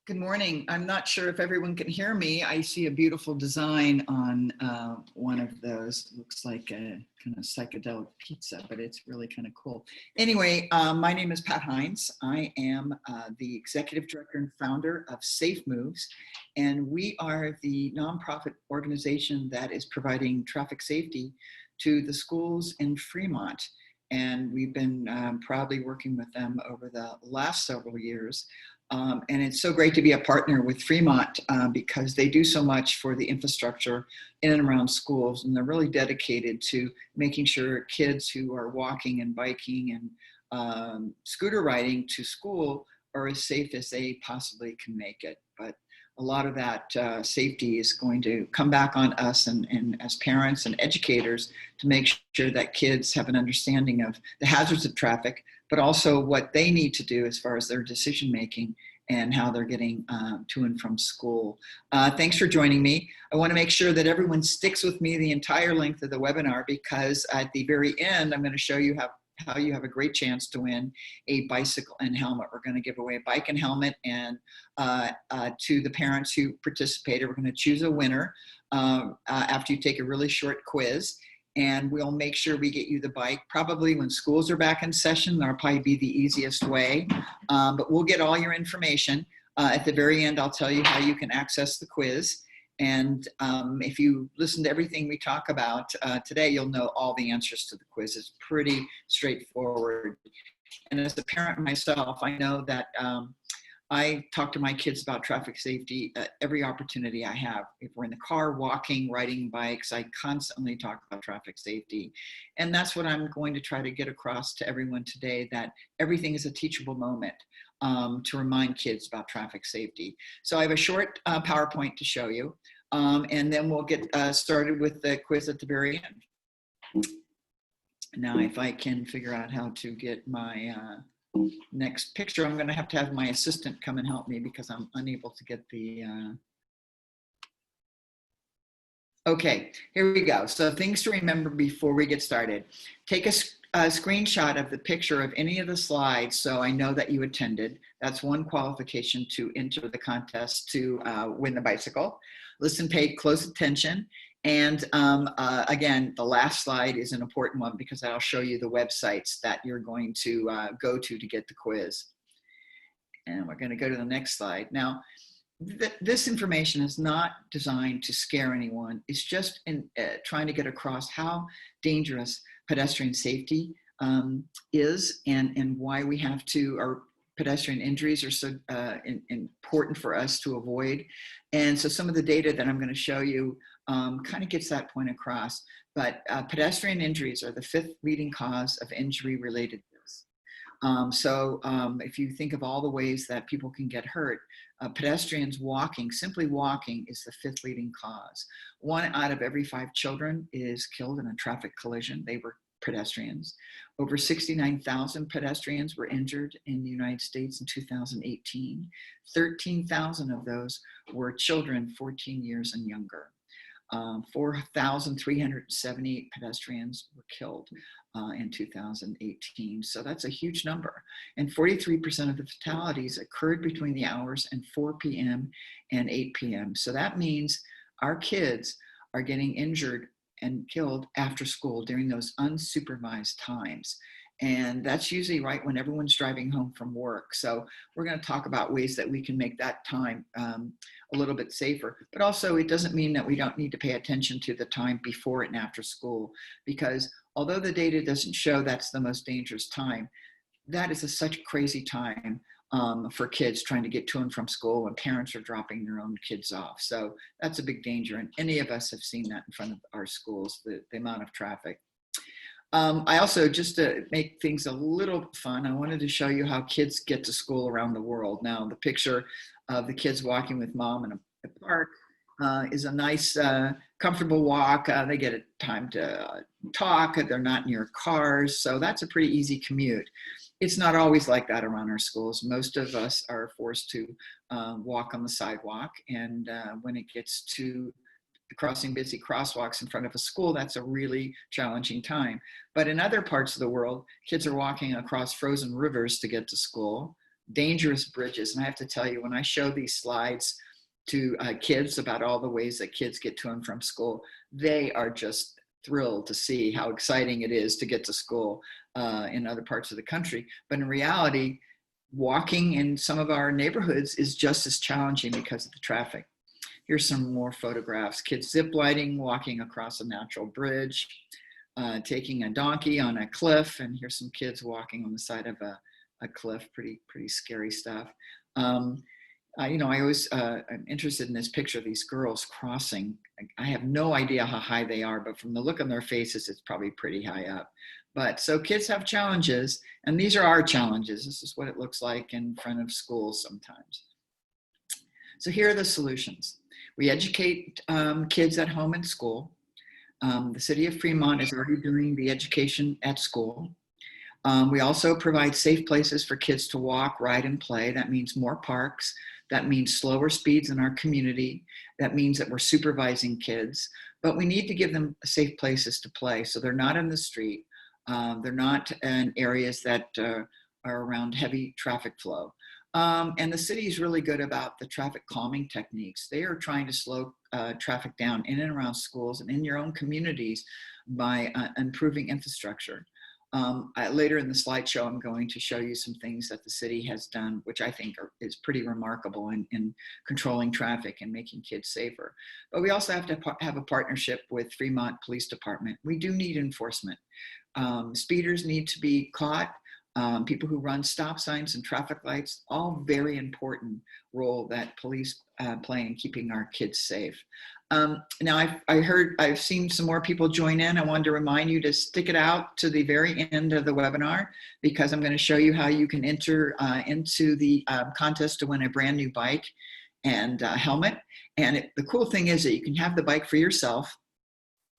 Good morning. I'm not sure if everyone can hear me. I see a beautiful design on one of those. Looks like a kind of psychedelic pizza, but it's really kind of cool. Anyway, my name is Pat Hines. I am the executive director and founder of Safe Moves, and we are the nonprofit organization that is providing traffic safety to the schools in Fremont. And we've been proudly working with them over the last several years. And it's so great to be a partner with Fremont because they do so much for the infrastructure in and around schools, and they're really dedicated to making sure kids who are walking and biking and scooter riding to school are as safe as they possibly can make it. But a lot of that safety is going to come back on us and as parents and educators to make sure that kids have an understanding of the hazards of traffic, but also what they need to do as far as their decision making and how they're getting to and from school. Thanks for joining me. I want to make sure that everyone sticks with me the entire length of the webinar, because at the very end, I'm going to show you how you have a great chance to win a bicycle and helmet. We're going to give away a bike and helmet, and to the parents who participated, we're going to choose a winner after you take a really short quiz. And we'll make sure we get you the bike probably when schools are back in session. That'll probably be the easiest way, but we'll get all your information. At the very end, I'll tell you how you can access the quiz. And if you listen to everything we talk about today, you'll know all the answers to the quiz. It's pretty straightforward. And as a parent myself, I know that I talk to my kids about traffic safety at every opportunity I have. If we're in the car, walking, riding bikes, I constantly talk about traffic safety. And that's what I'm going to try to get across to everyone today, that everything is a teachable moment to remind kids about traffic safety. So I have a short PowerPoint to show you, and then we'll get started with the quiz at the very end. Now, if I can figure out how to get my next picture, I'm going to have my assistant come and help me because I'm unable to get the okay, here we go. So things to remember before we get started. Take a screenshot of the picture of any of the slides so I know that you attended. That's one qualification to enter the contest to win the bicycle. Listen, pay close attention. And again, the last slide is an important one because I'll show you the websites that you're going to go to get the quiz. And we're going to go to the next slide. Now, this information is not designed to scare anyone. It's just trying to get across how dangerous pedestrian safety is and why we have to, our pedestrian injuries are so important for us to avoid. And so some of the data that I'm going to show you kind of gets that point across. But pedestrian injuries are the 5th leading cause of injury-related deaths. So if you think of all the ways that people can get hurt, pedestrians walking, simply walking, is the 5th leading cause. 1 out of every 5 children is killed in a traffic collision. They were pedestrians. Over 69,000 pedestrians were injured in the United States in 2018. 13,000 of those were children 14 years and younger. 4,378 pedestrians were killed in 2018. So that's a huge number. And 43% of the fatalities occurred between the hours of 4 p.m. and 8 p.m. So that means our kids are getting injured and killed after school during those unsupervised times. And that's usually right when everyone's driving home from work. So we're going to talk about ways that we can make that time a little bit safer. But also, it doesn't mean that we don't need to pay attention to the time before and after school, because although the data doesn't show that's the most dangerous time, that is such a crazy time for kids trying to get to and from school when parents are dropping their own kids off. So that's a big danger. And any of us have seen that in front of our schools, the amount of traffic. I also, just to make things a little fun, I wanted to show you how kids get to school around the world. Now, the picture of the kids walking with mom in a park is a nice, comfortable walk. They get a time to talk. They're not near cars. So that's a pretty easy commute. It's not always like that around our schools. Most of us are forced to walk on the sidewalk. And when it gets to crossing busy crosswalks in front of a school, that's a really challenging time. But in other parts of the world, kids are walking across frozen rivers to get to school, dangerous bridges. And I have to tell you, when I show these slides to kids about all the ways that kids get to and from school, they are just thrilled to see how exciting it is to get to school in other parts of the country. But in reality, walking in some of our neighborhoods is just as challenging because of the traffic. Here's some more photographs. Kids zip-lining, walking across a natural bridge, taking a donkey on a cliff, and here's some kids walking on the side of a cliff. Pretty scary stuff. You know, I'm interested in this picture of these girls crossing. I have no idea how high they are, but from the look on their faces, it's probably pretty high up. But so kids have challenges, and these are our challenges. This is what it looks like in front of schools sometimes. So here are the solutions. We educate kids at home and school. The city of Fremont is already doing the education at school. We also provide safe places for kids to walk, ride, and play. That means more parks. That means slower speeds in our community. That means that we're supervising kids. But we need to give them safe places to play so they're not in the street. They're not in areas that are around heavy traffic flow. And the city is really good about the traffic calming techniques. They are trying to slow traffic down in and around schools and in your own communities by improving infrastructure. Later in the slideshow, I'm going to show you some things that the city has done, which I think is pretty remarkable in controlling traffic and making kids safer. But we also have to have a partnership with Fremont Police Department. We do need enforcement. Speeders need to be caught. People who run stop signs and traffic lights, all very important role that police play in keeping our kids safe. Now I've seen some more people join in. I wanted to remind you to stick it out to the very end of the webinar, because I'm going to show you how you can enter into the contest to win a brand new bike and helmet. And the cool thing is that you can have the bike for yourself,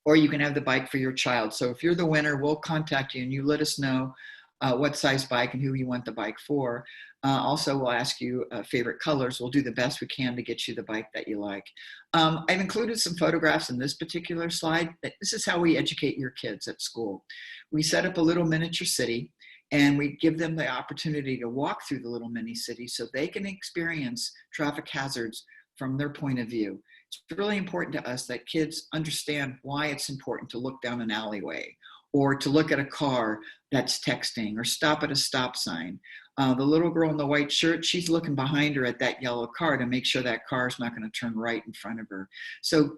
or you can have the bike for your child. So if you're the winner, we'll contact you and you let us know what size bike and who you want the bike for. Also, we'll ask you favorite colors. We'll do the best we can to get you the bike that you like. I've included some photographs in this particular slide. This is how we educate your kids at school. We set up a little miniature city, and we give them the opportunity to walk through the little mini city so they can experience traffic hazards from their point of view. It's really important to us that kids understand why it's important to look down an alleyway, or to look at a car that's texting, or stop at a stop sign. The little girl in the white shirt, she's looking behind her at that yellow car to make sure that car is not going to turn right in front of her. So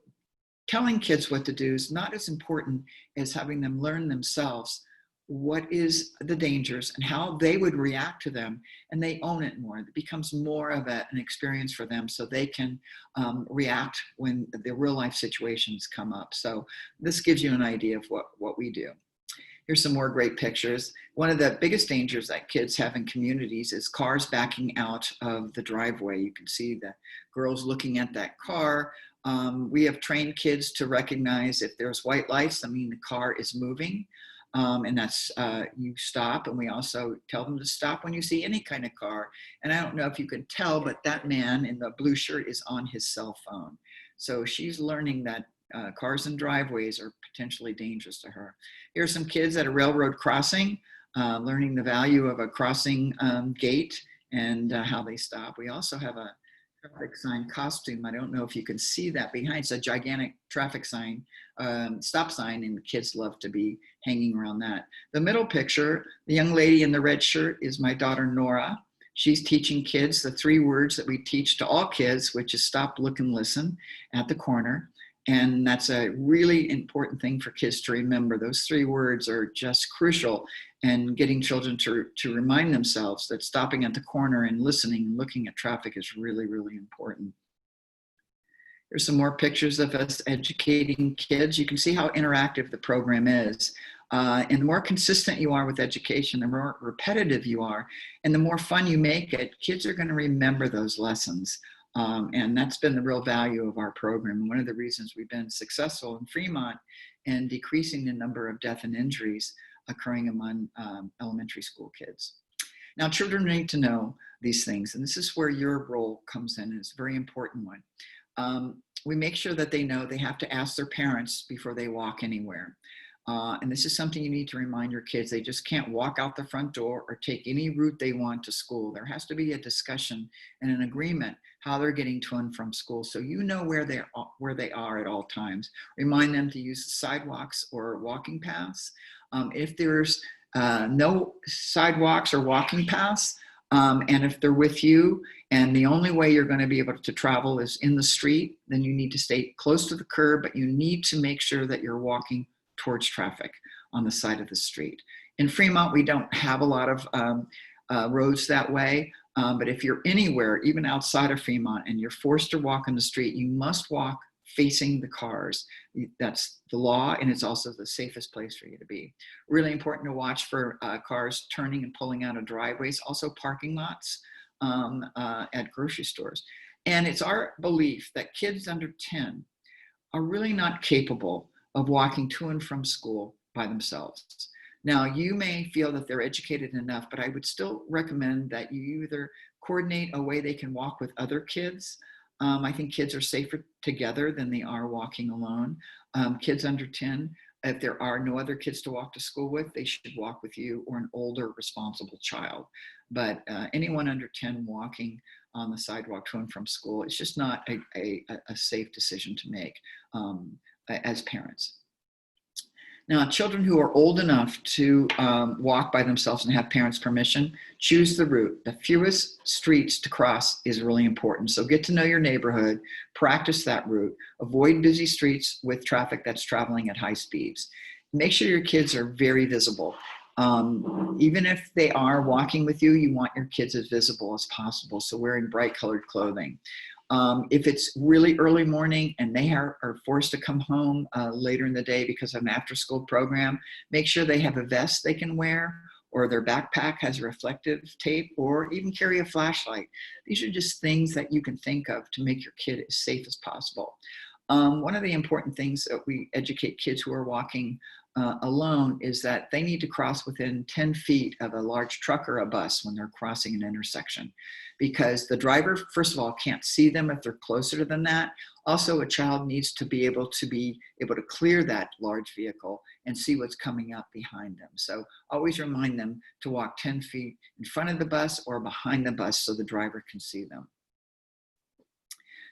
telling kids what to do is not as important as having them learn themselves what is the dangers and how they would react to them, and they own it more. It becomes more of an experience for them, so they can react when the real life situations come up. So this gives you an idea of what we do. Here's some more great pictures. One of the biggest dangers that kids have in communities is cars backing out of the driveway. You can see the girls looking at that car. We have trained kids to recognize if there's white lights, I mean the car is moving. And that's, you stop, and we also tell them to stop when you see any kind of car. And I don't know if you can tell, but that man in the blue shirt is on his cell phone. So she's learning that cars and driveways are potentially dangerous to her. Here's some kids at a railroad crossing, learning the value of a crossing gate and how they stop. We also have a traffic sign costume. I don't know if you can see that behind. It's a gigantic traffic sign, stop sign, and the kids love to be hanging around that. The middle picture, the young lady in the red shirt, is my daughter Nora. She's teaching kids the 3 words that we teach to all kids, which is stop, look, and listen at the corner. And that's a really important thing for kids to remember. Those 3 words are just crucial in getting children to remind themselves that stopping at the corner and listening and looking at traffic is really, really important. Here's some more pictures of us educating kids. You can see how interactive the program is. And the more consistent you are with education, the more repetitive you are, and the more fun you make it, kids are going to remember those lessons. And that's been the real value of our program. And one of the reasons we've been successful in Fremont in decreasing the number of death and injuries occurring among elementary school kids. Now, children need to know these things, and this is where your role comes in, and it's a very important one. We make sure that they know they have to ask their parents before they walk anywhere. And this is something you need to remind your kids. They just can't walk out the front door or take any route they want to school. There has to be a discussion and an agreement how they're getting to and from school, so you know where they are at all times. Remind them to use the sidewalks or walking paths. If there's no sidewalks or walking paths, and if they're with you and the only way you're going to be able to travel is in the street, then you need to stay close to the curb, but you need to make sure that you're walking towards traffic on the side of the street. In Fremont, we don't have a lot of roads that way, but if you're anywhere, even outside of Fremont, and you're forced to walk on the street, you must walk facing the cars. That's the law, and it's also the safest place for you to be. Really important to watch for cars turning and pulling out of driveways, also parking lots at grocery stores. And it's our belief that kids under 10 are really not capable of walking to and from school by themselves. Now, you may feel that they're educated enough, but I would still recommend that you either coordinate a way they can walk with other kids. I think kids are safer together than they are walking alone. Kids under 10, if there are no other kids to walk to school with, they should walk with you or an older responsible child. But anyone under 10 walking on the sidewalk to and from school, it's just not a safe decision to make as parents. Now, children who are old enough to walk by themselves and have parents' permission, choose the route. The fewest streets to cross is really important. So get to know your neighborhood, practice that route, avoid busy streets with traffic that's traveling at high speeds. Make sure your kids are very visible. Even if they are walking with you, you want your kids as visible as possible. So wearing bright colored clothing. If it's really early morning and they are forced to come home later in the day because of an after-school program, make sure they have a vest they can wear, or their backpack has reflective tape, or even carry a flashlight. These are just things that you can think of to make your kid as safe as possible. One of the important things that we educate kids who are walking alone is that they need to cross within 10 feet of a large truck or a bus when they're crossing an intersection, because the driver, first of all, can't see them if they're closer than that. Also, a child needs to be able to clear that large vehicle and see what's coming up behind them. So always remind them to walk 10 feet in front of the bus or behind the bus so the driver can see them.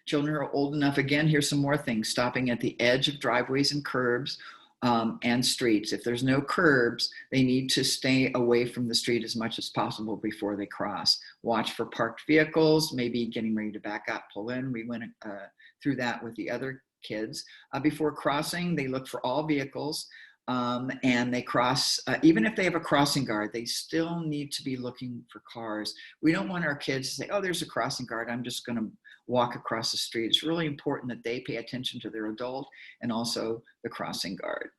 Children who are old enough, again, here's some more things: stopping at the edge of driveways and curbs and streets. If there's no curbs, they need to stay away from the street as much as possible before they cross. Watch for parked vehicles, maybe getting ready to back up, pull in. We went through that with the other kids. Before crossing, they look for all vehicles. And they cross, even if they have a crossing guard, they still need to be looking for cars. We don't want our kids to say, oh, there's a crossing guard, I'm just going to walk across the street. It's really important that they pay attention to their adult and also the crossing guard.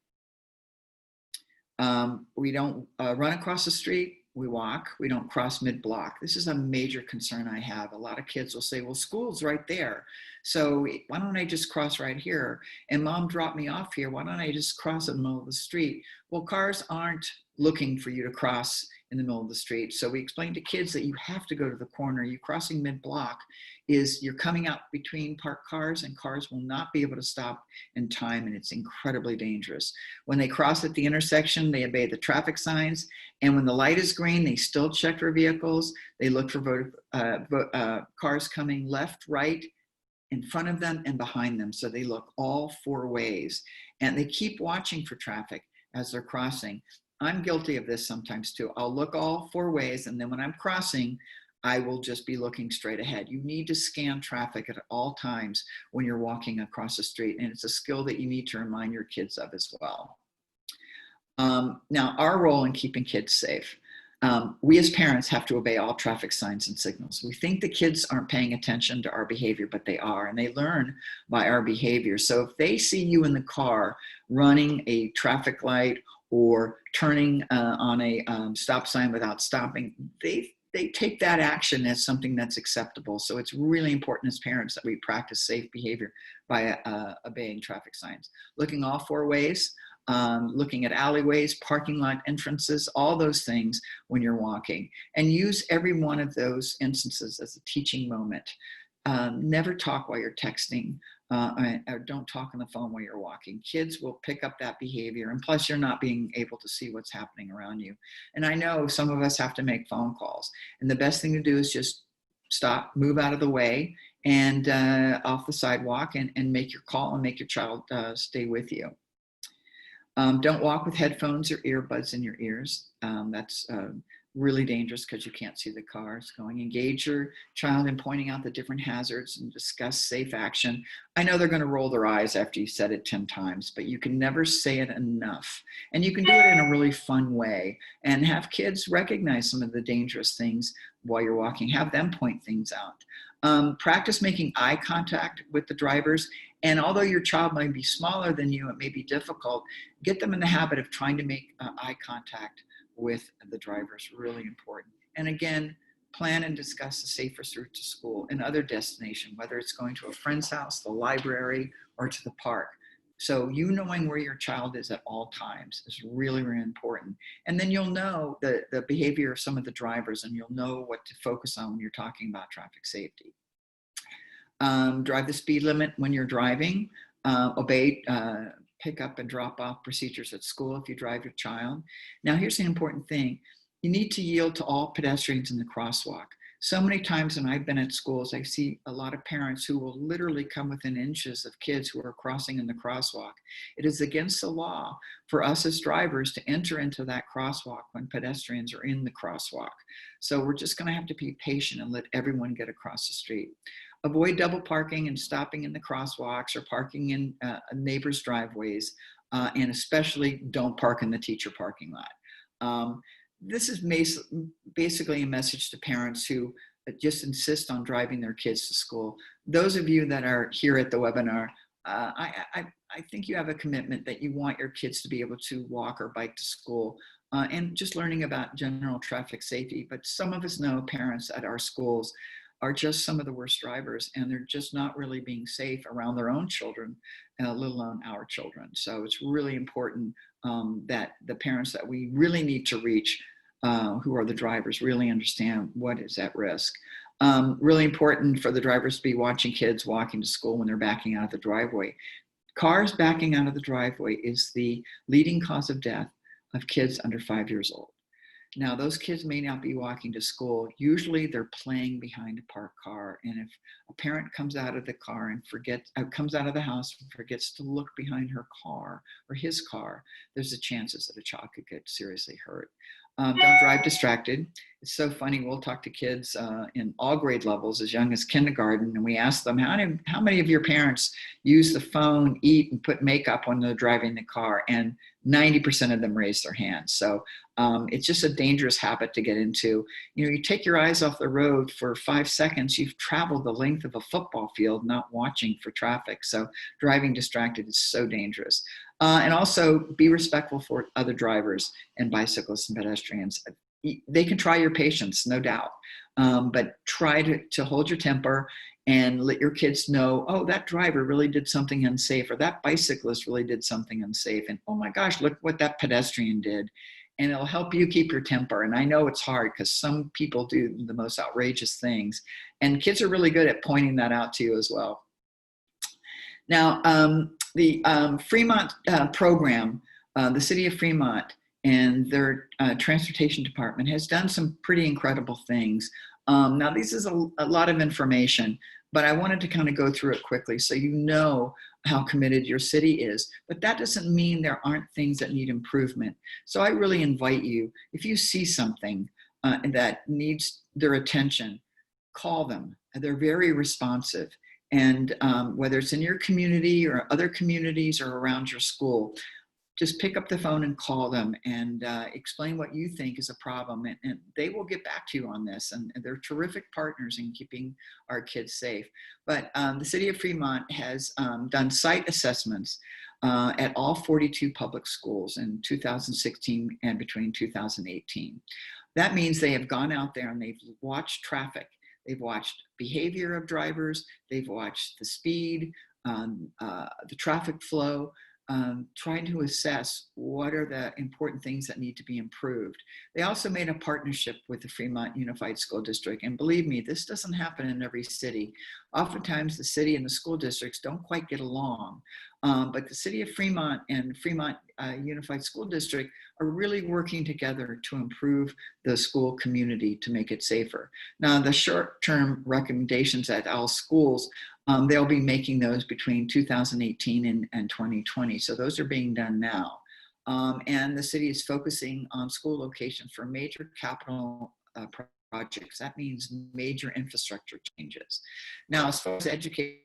We don't run across the street, we walk. We don't cross mid-block. This is a major concern I have. A lot of kids will say, well, school's right there, so why don't I just cross right here? And mom dropped me off here, why don't I just cross in the middle of the street? Well, cars aren't looking for you to cross in the middle of the street. So we explain to kids that you have to go to the corner. You crossing mid-block is you're coming out between parked cars, and cars will not be able to stop in time, and it's incredibly dangerous. When they cross at the intersection, they obey the traffic signs, and when the light is green, they still check for vehicles. They look for cars coming left, right, in front of them, and behind them. So they look all four ways, and they keep watching for traffic as they're crossing. I'm guilty of this sometimes too. I'll look all four ways, and then when I'm crossing, I will just be looking straight ahead. You need to scan traffic at all times when you're walking across the street, and it's a skill that you need to remind your kids of as well. Now, our role in keeping kids safe. We as parents have to obey all traffic signs and signals. We think the kids aren't paying attention to our behavior, but they are, and they learn by our behavior. So if they see you in the car running a traffic light or turning on a stop sign without stopping, they they take that action as something that's acceptable. So it's really important as parents that we practice safe behavior by obeying traffic signs, looking all four ways, looking at alleyways, parking lot entrances, all those things when you're walking, and use every one of those instances as a teaching moment. Never talk while you're texting, or don't talk on the phone while you're walking. Kids will pick up that behavior, and plus you're not being able to see what's happening around you. And I know some of us have to make phone calls, and the best thing to do is just stop, move out of the way, and off the sidewalk, and make your call and make your child stay with you. Don't walk with headphones or earbuds in your ears. That's really dangerous because you can't see the cars going. Engage your child in pointing out the different hazards and discuss safe action. I know they're going to roll their eyes after you said it 10 times, but you can never say it enough. And you can do it in a really fun way and have kids recognize some of the dangerous things while you're walking. Have them point things out. Practice making eye contact with the drivers. And although your child might be smaller than you, it may be difficult, get them in the habit of trying to make eye contact with the drivers. Really important. And again, plan and discuss the safest route to school and other destination, whether it's going to a friend's house, the library, or to the park. So you knowing where your child is at all times is really, really important. And then you'll know the behavior of some of the drivers, and you'll know what to focus on when you're talking about traffic safety. Drive the speed limit when you're driving. Obey pick up and drop off procedures at school if you drive your child. Now, here's the important thing. You need to yield to all pedestrians in the crosswalk. So many times when I've been at schools, I see a lot of parents who will literally come within inches of kids who are crossing in the crosswalk. It is against the law for us as drivers to enter into that crosswalk when pedestrians are in the crosswalk. So we're just going to have to be patient and let everyone get across the street. Avoid double parking and stopping in the crosswalks or parking in neighbors' driveways, and especially don't park in the teacher parking lot. This is basically a message to parents who just insist on driving their kids to school. Those of you that are here at the webinar, I think you have a commitment that you want your kids to be able to walk or bike to school, and just learning about general traffic safety. But some of us know parents at our schools are just some of the worst drivers, and they're just not really being safe around their own children, let alone our children. So it's really important that the parents that we really need to reach, who are the drivers, really understand what is at risk. Really important for the drivers to be watching kids walking to school when they're backing out of the driveway. Cars backing out of the driveway is the leading cause of death of kids under 5 years old. Now, those kids may not be walking to school. Usually they're playing behind a parked car. And if a parent comes out of the car and comes out of the house and forgets to look behind her car or his car, there's a chances that a child could get seriously hurt. Don't drive distracted. It's so funny. We'll talk to kids in all grade levels as young as kindergarten, and we ask them, how many of your parents use the phone, eat, and put makeup when they're driving the car? And 90% of them raise their hands. So it's just a dangerous habit to get into. You take your eyes off the road for 5 seconds, you've traveled the length of a football field not watching for traffic. So driving distracted is so dangerous. And also be respectful for other drivers and bicyclists and pedestrians. They can try your patience, no doubt, but try to hold your temper and let your kids know, oh, that driver really did something unsafe, or that bicyclist really did something unsafe. And oh my gosh, look what that pedestrian did. And it'll help you keep your temper. And I know it's hard because some people do the most outrageous things. And kids are really good at pointing that out to you as well. Now, the Fremont program, the city of Fremont and their transportation department has done some pretty incredible things. Now, this is a lot of information, but I wanted to kind of go through it quickly so you know how committed your city is. But that doesn't mean there aren't things that need improvement. So I really invite you, if you see something that needs their attention, call them. They're very responsive. And whether it's in your community or other communities or around your school, just pick up the phone and call them and explain what you think is a problem. And they will get back to you on this. And they're terrific partners in keeping our kids safe. But the city of Fremont has done site assessments at all 42 public schools in 2016 and between 2018. That means they have gone out there and they've watched traffic. They've watched behavior of drivers. They've watched the speed, the traffic flow, trying to assess what are the important things that need to be improved. They also made a partnership with the Fremont Unified School District. And believe me, this doesn't happen in every city. Oftentimes the city and the school districts don't quite get along. But the city of Fremont and Fremont Unified School District are really working together to improve the school community to make it safer. Now, the short-term recommendations at all schools, they'll be making those between 2018 and 2020. So those are being done now. And the city is focusing on school locations for major capital projects. That means major infrastructure changes. Now, as far as education